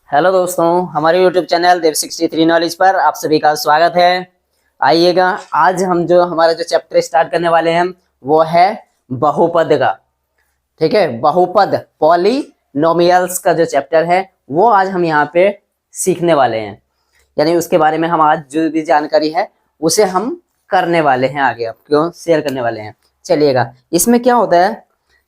Hello दोस्तों, हमारे YouTube channel देव63 knowledge पर आप सभी का स्वागत है। आइएगा, आज हम हमारा जो चैप्टर स्टार्ट करने वाले हैं वो है बहुपद का। ठीक है, बहुपद पॉलिनोमियल्स का जो चैप्टर है वो आज हम यहाँ पे सीखने वाले हैं, यानी उसके बारे में हम आज जो भी जानकारी है उसे हम करने वाले हैं, आगे आपको शेयर करने वाले हैं। चलिएगा, इसमें क्या होता है,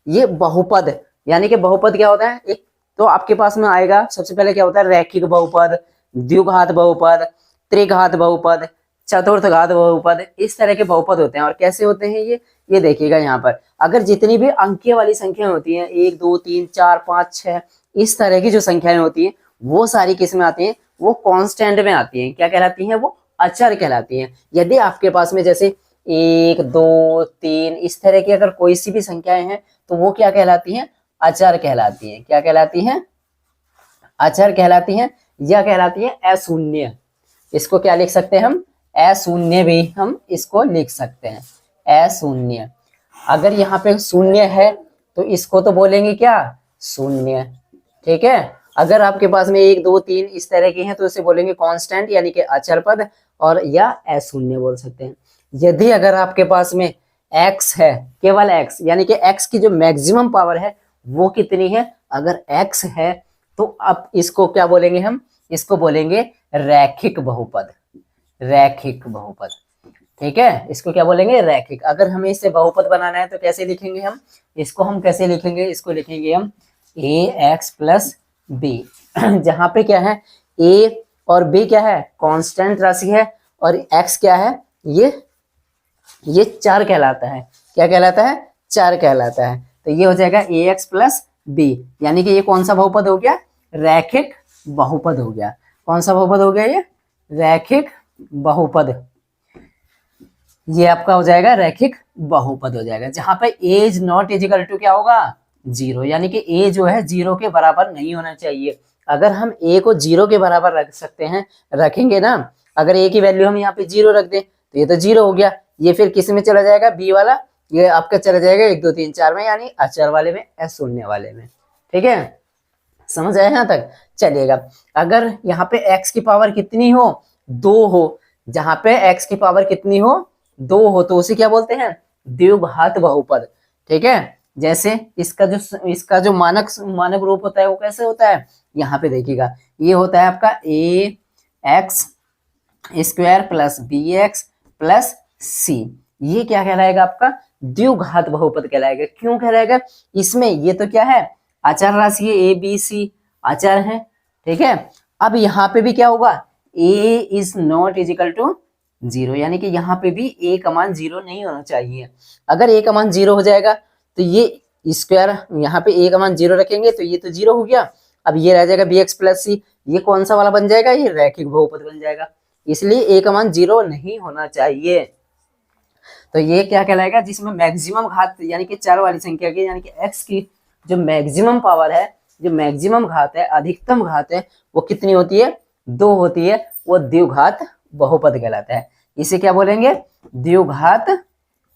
ये बहुपद यानी कि बहुपद क्या होता है, एक तो आपके पास में आएगा। सबसे पहले क्या होता है, रैखिक बहुपद, द्विघात बहुपद, त्रिघात बहुपद, चतुर्थ घात बहुपद, इस तरह के बहुपद होते हैं। और कैसे होते हैं ये देखिएगा यहाँ पर, अगर जितनी भी अंकीय वाली संख्या होती हैं 1 2 3 4 5 6 इस तरह की जो संख्याएं होती हैं वो सारी किस में आती हैं, वो कांस्टेंट में आती हैं। क्या कहलाती हैं, वो अचर कहलाती हैं। यदि आपके पास में जैसे 1 2 3 इस तरह की अगर कोई सी भी संख्याएं हैं तो वो क्या कहलाती हैं, अचर कहलाती हैं। क्या कहलाती हैं, अचर कहलाती हैं, या कहलाती है अशून्य। इसको क्या लिख सकते हैं हम, अशून्य भी हम इसको लिख सकते हैं, अशून्य। अगर यहाँ पे शून्य है तो इसको तो बोलेंगे क्या, शून्य। ठीक है, अगर आपके पास में 1 2 3 इस तरह की हैं तो इसे बोलेंगे कांस्टेंट यानी कि अचर पद, और या अशून्य बोल सकते हैं। यदि अगर आपके पास में x है, केवल x यानी कि x की जो मैक्सिमम पावर है वो कितनी है, अगर x है तो अब इसको क्या बोलेंगे हम, इसको बोलेंगे रैखिक बहुपद, रैखिक बहुपद। ठीक है, इसको क्या बोलेंगे, रैखिक। अगर हमें इससे बहुपद बनाना है तो कैसे लिखेंगे हम इसको, हम कैसे लिखेंगे, इसको लिखेंगे हम ax प्लस बी, जहां पे क्या है a और b क्या है, कांस्टेंट राशि है, और x क्या है, ये चर कहलाता है। क्या कहलाता है, चर कहलाता है। तो ये हो जाएगा ax प्लस बी, यानी कि ये कौन सा बहुपद हो गया, रैखिक बहुपद हो गया। कौन सा बहुपद हो गया, ये रैखिक बहुपद। ये आपका हो जाएगा रैखिक बहुपद हो जाएगा, जहां पे a is not equal to क्या होगा, 0, यानी कि a जो है 0 के बराबर नहीं होना चाहिए। अगर हम a को 0 के बराबर रख सकते हैं, रखेंगे ना, अगर a की वैल्यू हम यहाँ पे 0 रख दें तो ये तो 0 हो गया। ये फिर किस में चला जाएगा, b वाला, ये आपका चला जाएगा 1 2 3 4 में, यानी अचर वाले में, अशून्य वाले में। ठीक है, समझ आया यहाँ तक। चलिएगा, अगर यहाँ पे x की पावर कितनी हो, 2 हो, जहां पे x की पावर कितनी हो, 2 हो, तो उसे क्या बोलते हैं, द्विघात बहुपद। ठीक है, जैसे इसका जो मानक रूप होता है वो कैसे होता है, यहाँ पे देखिएगा, ये होता है आपका a x square plus B X plus C. ये क्या कहलाएगा, आपका द्विघात बहुपद कहलाएगा। क्यों कहलाएगा, इसमें ये तो क्या है, अचर राशि है, ए बी सी अचर है। ठीक है, अब यहाँ पे भी क्या होगा, a is not equal to 0, यानी कि यहाँ पे भी a का मान 0 नहीं होना चाहिए। अगर a का मान 0 हो जाएगा तो ये स्क्वायर, यहाँ पे a का मान 0 रखेंगे तो ये तो 0 हो गया। अब ये रह जाएगा bx प्लस सी, ये कौन सा वाला बन जाएगा, ये रैखिक बहुपद बन जाएगा। इसलिए a का मान 0 नहीं होना चाहिए। तो ये क्या कहलाएगा, जिसमें मैक्सिमम घात यानी कि चर वाली संख्या की, यानी कि x की जो मैक्सिमम पावर है, जो मैक्सिमम घात है, अधिकतम घात है, वो कितनी होती है, 2 होती है, वो द्विघात बहुपद कहलाता है। इसे क्या बोलेंगे, द्विघात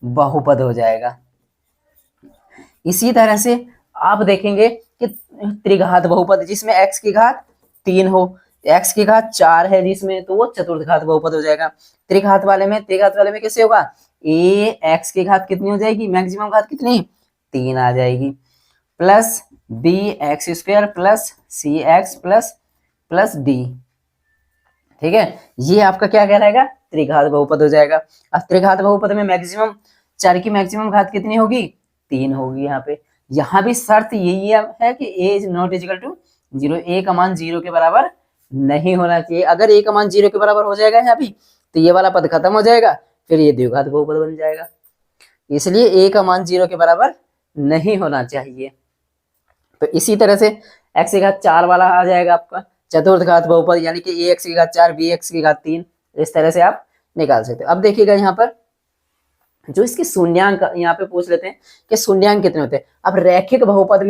बहुपद हो जाएगा। इसी तरह से आप देखेंगे कि त्रिघात बहुपद, जिसमें x की घात 3 हो, x की घात 4 है जिसमें, तो वो चतुर्थ घात बहुपद हो जाएगा। त्रिघात वाले में कैसे होगा, a x की घात कितनी हो जाएगी, मैक्सिमम घात कितनी, 3 आ जाएगी, plus b x square plus C X plus D. ठीक है, ये आपका क्या कहलाएगा, त्रिघात बहुपद हो जाएगा। अब त्रिघात बहुपद में मैक्सिमम चर की मैक्सिमम घात कितनी होगी, 3 होगी। यहाँ भी शर्त यही है कि a is not equal to 0, a का मान 0 के बराबर नहीं होना चाहिए। अगर a का मान 0 के बराबर हो जाएगा यहाँ भी तो ये वाला पद खत्म हो जाएगा, फिर ये द्विघात बहुपद बन जाएगा। इसलिए a का मान 0 के बराबर नहीं होना चाहिए। तो इसी तरह से x की घात 4 वाला आ जाएगा आपका चतुर्थ घात बहुपद, यानी कि ax की घात 4 bx की घात 3, इस तरह से आप निकाल सकते हो। अब देखिएगा यहाँ पर जो इसके शून्यांक यहाँ पे पूछ लेते हैं कि शून्यांक कितने होते हैं। अब रैखिक बहुपद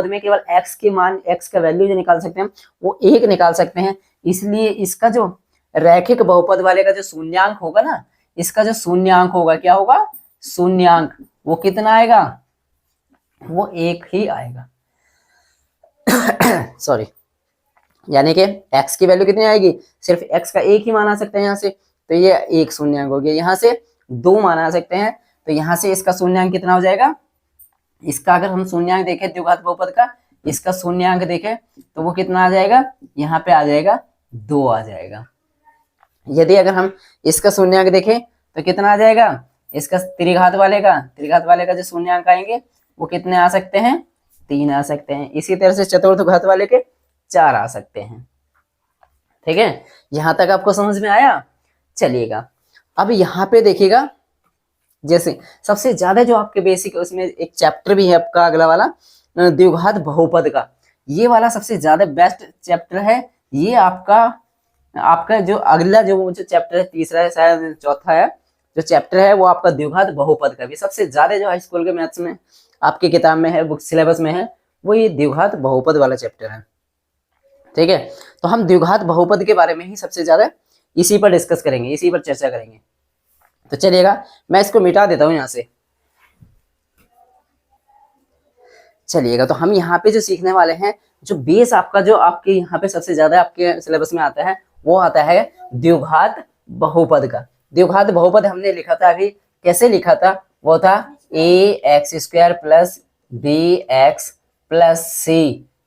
में केवल x के मान, x का वैल्यू जो निकाल सकते हैं वो 1 निकाल सकते हैं। इसलिए इसका जो रैखिक बहुपद वाले का जो शून्यांक होगा ना, इसका जो शून्यांक होगा, क्या होगा, शून्यांक वो कितना आएगा, वो 1 ही आएगा। सॉरी, यानी कि x की वैल्यू कितनी आएगी, सिर्फ x का एक ही मान आ सकते हैं यहाँ से, तो ये एक शून्यंक हो गया। यहाँ से दो मान आ सकते हैं, तो यहाँ से इसका शून्यंक कितना हो जाएगा, इसका अगर हम शून्यंक देखें द्विघात बहुपद का, इसका शून्यंक देखें तो वो कितना आ जाएगा, यहाँ पे आ जाएगा 2 आ जाएगा। यदि अगर हम इसका शून्यंक देखें तो कितना आ जाएगा, इसका त्रिघात वाले का जो शून्यंक आएंगे वो कितने आ सकते हैं, 3 आ सकते हैं। इसी तरह से चतुर्थ घात वाले के 4 आ सकते हैं। ठीक है, यहां तक आपको समझ में आया। चलिएगा अब यहाँ पे देखिएगा, जैसे सबसे ज्यादा जो आपके बेसिक उसमें एक चैप्टर भी है आपका अगला वाला द्विघात बहुपद का, ये वाला सबसे ज्यादा बेस्ट चैप्टर है। ये आपका जो अगला जो चैप्टर है, तीसरा है शायद चौथा है जो चैप्टर है, वो आपका द्विघात बहुपद का भी सबसे ज्यादा जो हाई स्कूल के मैथ्स में आपकी किताब में है, बुक सिलेबस में है, वो ये द्विघात बहुपद वाला चैप्टर है। ठीक है, तो हम द्विघात बहुपद के बारे में ही सबसे ज्यादा इसी पर डिस्कस करेंगे, इसी पर चर्चा करेंगे। तो चलिएगा मैं इसको मिटा देता हूं यहां से। चलिएगा तो हम यहाँ पे जो सीखने वाले हैं, जो बेस आपका जो आपके यहाँ पे सबसे ज्यादा आपके सिलेबस में आता है, वो आता है द्विघात बहुपद का। द्विघात बहुपद हमने लिखा था अभी, कैसे लिखा था, वो था ax² plus bx plus c,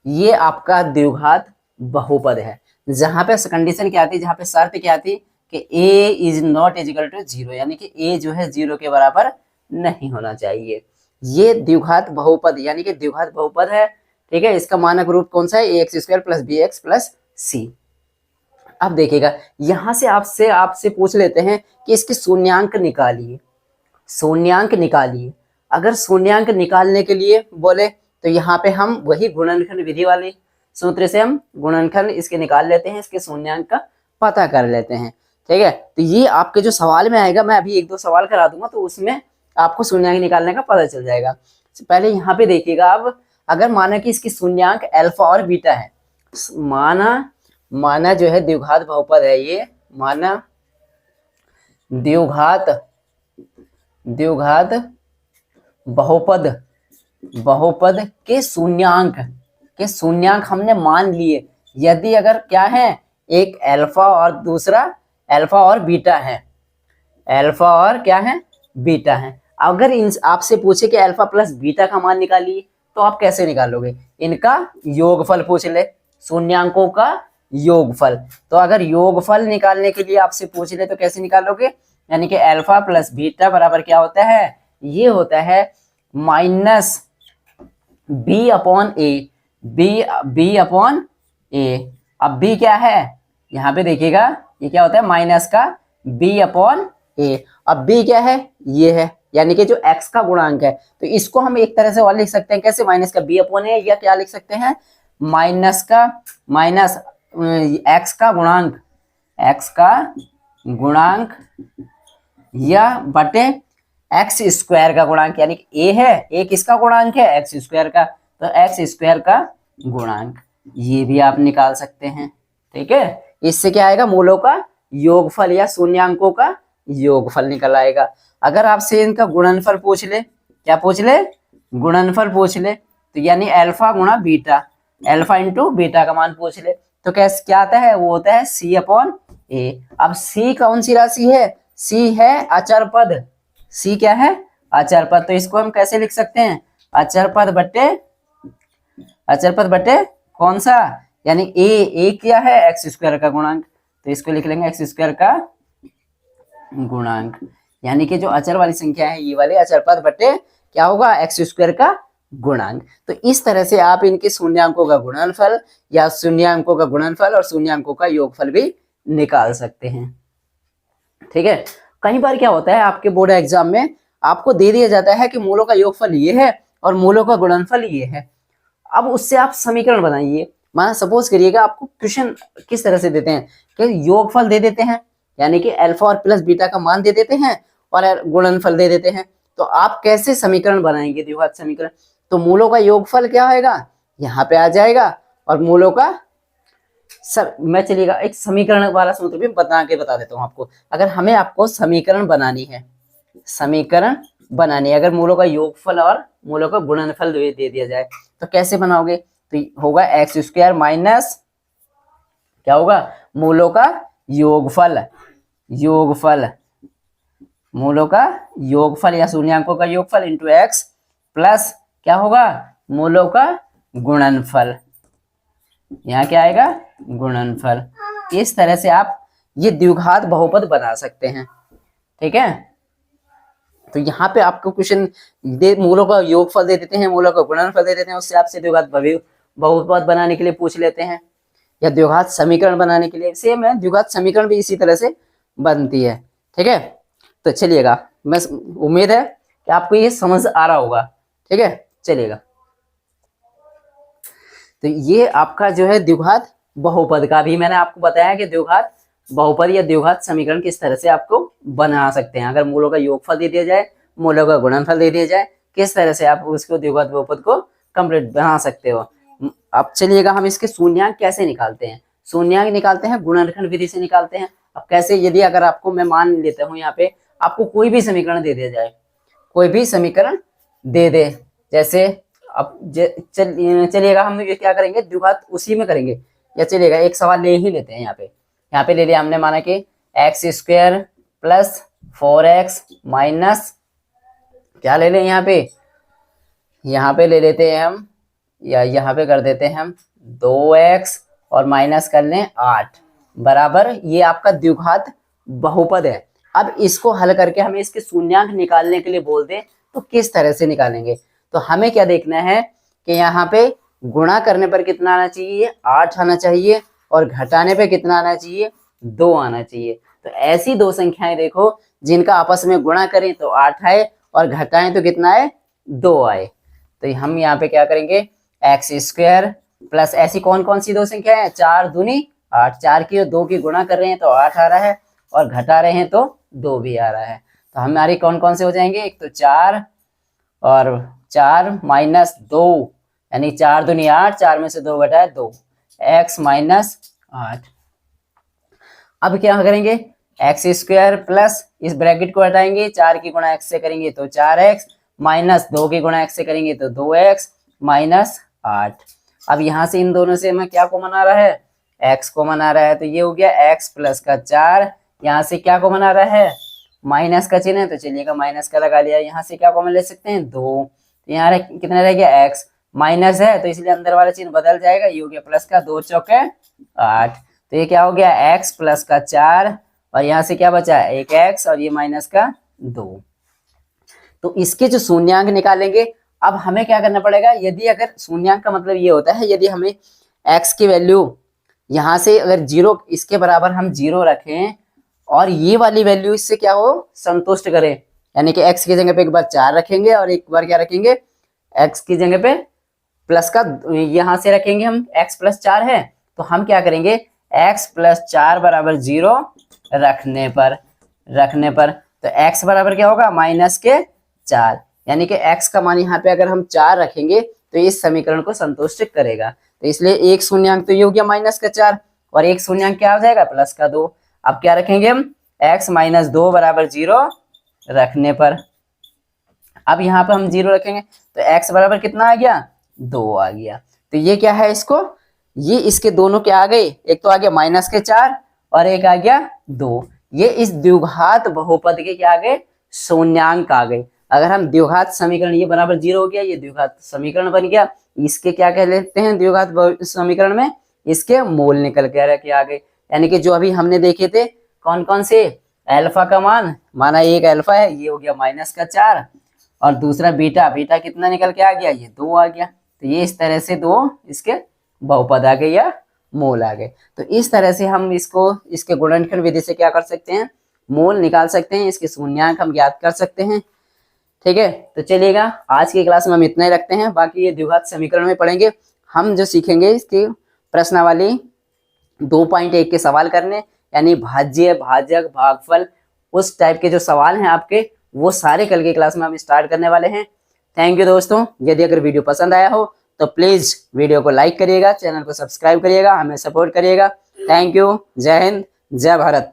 ये आपका द्विघात बहुपद है। जहां पे कंडीशन क्या आती है, जहां पे शर्त क्या आती कि a is not equal to 0, यानी कि a जो है 0 के बराबर नहीं होना चाहिए। ये द्विघात बहुपद यानी कि द्विघात बहुपद है। ठीक है, इसका मानक रूप कौन सा है, ax² plus bx plus c। अब देखिएगा यहां से आपसे पूछ लेते हैं कि इसके शून्यंक निकालिए, शून्यंक निकालिए। अगर शून्यंक निकालने के लिए बोले तो यहाँ पे हम वही गुणनखंड विधि वाले सूत्र से हम गुणनखंड इसके निकाल लेते हैं, इसके शून्यंक का पता कर लेते हैं। ठीक है, तो ये आपके जो सवाल में आएगा, मैं अभी 1-2 सवाल करा दूंगा तो उसमें आपको शून्यंक निकालने का पता चल जाएगा। तो पहले यहाँ पे देखिएगा, अब अगर माना कि इसकी शून्यंक अल्फा और बीटा है, माना जो है द्विघात बहुपद है, ये माना द्विघात बहुपद के शून्यंक हमने मान लिए। यदि अगर क्या है, एक अल्फा और दूसरा अल्फा और बीटा है, अल्फा और क्या है, बीटा है। अगर इन आपसे पूछे कि अल्फा प्लस बीटा का मान निकालिए, तो आप कैसे निकालोगे, इनका योगफल पूछ ले, शून्यंकों का योगफल। तो अगर योगफल निकालने के लिए आपसे पूछ ले तो कैसे निकालोगे, यानी कि अल्फा प्लस बीटा बराबर क्या होता है, ये होता है माइनस b अपॉन ए, b अपॉन ए। अब b क्या है, यहाँ पे देखिएगा ये क्या होता है, माइनस का b अपॉन ए। अब b क्या है, ये है, यानी कि जो x का गुणांक है। तो इसको हम एक तरह से और लिख सकते हैं, कैसे, माइनस का b अपॉन ए, या क्या लिख सकते हैं, माइनस x का गुणांक या बटे x² का गुणांक, यानी कि a है, a किसका गुणांक है, x² का, तो x² का गुणांक, ये भी आप निकाल सकते हैं। ठीक है, इससे क्या आएगा, मूलों का योगफल या शून्यंकों का योगफल निकल आएगा। अगर आपसे इनका गुणनफल पूछ ले, क्या पूछ ले, गुणनफल पूछ ले, तो यानी अल्फा गुणा बीटा, अल्फा इंटू बीटा का मान पूछ ले, तो कैसे क्या आता है, वो होता है c अपॉन ए। अब c कौन सी राशि है, c है अचर पद, c क्या है, अचर पद। तो इसको हम कैसे लिख सकते हैं, अचर पद बटे कौन सा, यानी a क्या है, x² का गुणांक, तो इसको लिख लेंगे x² का गुणांक, यानी कि जो अचर वाली संख्या है ये वाले अचर पद बटे क्या होगा, x² का गुणांक। तो इस तरह से आप इनके शून्यंकों का गुणनफल या शून्यंकों का गुणनफल और शून्यंकों का योगफल भी निकाल सकते हैं। ठीक है, कई बार क्या होता है आपके बोर्ड एग्जाम में आपको दे दिया जाता है कि मूलों का योगफल ये है और मूलों का गुणनफल ये है। अब उससे आप समीकरण बनाइए। माना सपोज करिएगा आपको क्वेश्चन किस तरह से देते हैं कि योगफल दे देते हैं, यानी कि अल्फा और प्लस बीटा का मान दे देते हैं और गुणनफल दे देते हैं, तो आप कैसे समीकरण बनाएंगे द्विघात समीकरण। तो मूलों का योगफल क्या आएगा, यहाँ पे आ जाएगा, और मूलों का मैं चलिएगा एक समीकरण वाला सूत्र भी बता देता हूँ आपको। अगर हमें आपको समीकरण बनानी है, अगर मूलों का योगफल और मूलों का गुणनफल दे दिया जाए तो कैसे बनाओगे, तो होगा x² माइनस क्या होगा, मूलों का योगफल, योगफल, मूलों का योगफल या शून्यांकों का योगफल इंटू एक्स प्लस क्या होगा, मूलों का गुणनफल। यहाँ क्या आएगा, गुणनफल। इस तरह से आप ये द्विघात बहुपद बना सकते हैं। ठीक है, तो यहाँ पे आपको क्वेश्चन दे, मूलों का योगफल दे देते हैं, मूलों का गुणनफल दे देते हैं, उससे आपसे द्विघात बहुपद बनाने के लिए पूछ लेते हैं, या द्विघात समीकरण बनाने के लिए। सेम है, द्विघात समीकरण भी इसी तरह से बनती है। ठीक है, तो चलिएगा, मैं उम्मीद है कि आपको ये समझ आ रहा होगा। ठीक है, चलिएगा, तो ये आपका जो है द्विघात बहुपद का भी मैंने आपको बताया कि द्विघात बहुपद या द्विघात समीकरण किस तरह से आपको बना सकते हैं। अगर मूलों का योगफल दे दिया जाए, मूलों का गुणनफल दे दिया जाए, किस तरह से आप उसको द्विघात बहुपद को कंप्लीट बना सकते हो। अब चलिएगा, हम इसके शून्यांक कैसे निकालते हैं। शून्यांक निकालते हैं गुणनखंड विधि से निकालते हैं। अब कैसे, यदि अगर आपको, मैं मान लेता हूँ यहाँ पे आपको कोई भी समीकरण दे दिया जाए, कोई भी समीकरण दे दे, जैसे अब चलिएगा हम ये क्या करेंगे, द्विघात उसी में करेंगे, या चलिएगा एक सवाल ले ही लेते हैं। यहाँ पे ले लिया हमने, माना कि x square plus 4x minus क्या ले लें, यहाँ पे ले लेते हैं हम, या यहाँ पे कर देते हैं हम 2x और माइनस कर लें 8 बराबर, ये आपका द्विघात बहुपद है। अब इसको हल करके हमें इसके शून्यांक निकालने के लिए बोल दें तो किस तरह से निकालेंगे। तो हमें क्या देखना है कि यहाँ पे गुणा करने पर कितना आना चाहिए, 8 आना चाहिए, और घटाने पे कितना आना चाहिए, 2 आना चाहिए। तो ऐसी दो संख्याएं देखो जिनका आपस में गुणा करें तो 8 आए, और घटाएं तो कितना आए, 2 आए। तो हम यहाँ पे क्या करेंगे, एक्स स्क्वायर प्लस, ऐसी कौन कौन सी दो संख्या है, 4 दूनी 8, 4 की और 2 की गुणा कर रहे हैं तो 8 आ रहा है, और घटा रहे हैं तो 2 भी आ रहा है। तो हमारी कौन कौन से हो जाएंगे, एक तो 4 और 4 माइनस 2, यानी 4 दूनी 8, 4 में से 2 घटाए 2, x माइनस 8। अब क्या करेंगे, एक्स स्क्वायर प्लस, इस ब्रैकेट को हटाएंगे, 4 की गुणा x से करेंगे तो 4x माइनस 2 की गुणा x से करेंगे तो 2x माइनस 8। अब यहाँ से इन दोनों से हमें क्या कॉमन आ रहा है, x कॉमन आ रहा है, तो ये हो गया x प्लस का 4। यहाँ से क्या कॉमन आ रहा है, माइनस का चिन्ह है, तो चलिएगा माइनस का लगा लिया। यहाँ से क्या कॉमन ले सकते हैं, 2, तो यहाँ कितना रह गया, x माइनस है तो इसलिए अंदर वाला चिन्ह बदल जाएगा, ये हो गया प्लस का 2 चौके 8। तो ये क्या हो गया, x प्लस का 4, और यहाँ से क्या बचा, एक x और ये माइनस का 2। तो इसके जो शून्यांक निकालेंगे, अब हमें क्या करना पड़ेगा, यदि अगर शून्यांक का मतलब ये होता है, यदि हमें x की वैल्यू यहाँ से अगर 0 इसके बराबर हम 0 रखें, और ये वाली वैल्यू इससे क्या हो, संतुष्ट करे, यानी कि x की जगह पे एक बार 4 रखेंगे और एक बार क्या रखेंगे, x की जगह पे प्लस का यहाँ से रखेंगे हम, x प्लस 4 है, तो हम क्या करेंगे, x प्लस 4 बराबर 0 रखने पर तो x बराबर क्या होगा, माइनस के 4, यानी कि x का मान यहाँ पे अगर हम 4 रखेंगे तो इस समीकरण को संतुष्ट करेगा। तो इसलिए एक शून्यांक तो ये हो गया माइनस का 4, और एक शून्यांक क्या हो जाएगा, प्लस का 2। अब क्या रखेंगे हम, x माइनस 2 बराबर 0 रखने पर। अब यहाँ पे हम 0 रखेंगे तो x बराबर कितना आ गया, 2 आ गया। तो ये क्या है, इसको ये इसके दोनों क्या आ गए, एक तो आ गया माइनस के 4 और एक आ गया 2। ये इस द्विघात बहुपद के क्या आ गए, शून्यांक आ गए। अगर हम द्विघात समीकरण, ये बराबर 0 हो गया, ये द्विघात समीकरण बन गया, इसके क्या कह लेते हैं द्विघात समीकरण में, इसके मूल निकल के आ गए। यानी कि जो अभी हमने देखे थे कौन कौन से, अल्फा का मान, माना एक अल्फा है, ये हो गया माइनस का 4, और दूसरा बीटा, बीटा कितना निकल के आ गया, ये 2 आ गया। तो ये इस तरह से 2 इसके बहुपद आ गए या मूल आ गए। तो इस तरह से हम इसको, इसके गुणनखंड विधि से क्या कर सकते हैं, मूल निकाल सकते हैं, इसके शून्यांक हम ज्ञात कर सकते हैं। ठीक है, तो चलिएगा आज की क्लास में हम इतना ही रखते हैं, बाकी ये द्विघात समीकरण में पढ़ेंगे। हम जो सीखेंगे इसकी प्रश्नावली 2.1 के सवाल करने, यानी भाज्य, भाजक, भागफल, उस टाइप के जो सवाल हैं आपके, वो सारे कल की क्लास में हम स्टार्ट करने वाले हैं। थैंक यू दोस्तों। यदि अगर वीडियो पसंद आया हो तो प्लीज वीडियो को लाइक करिएगा, चैनल को सब्सक्राइब करिएगा, हमें सपोर्ट करिएगा। Thank you. जय हिंद, जय भारत।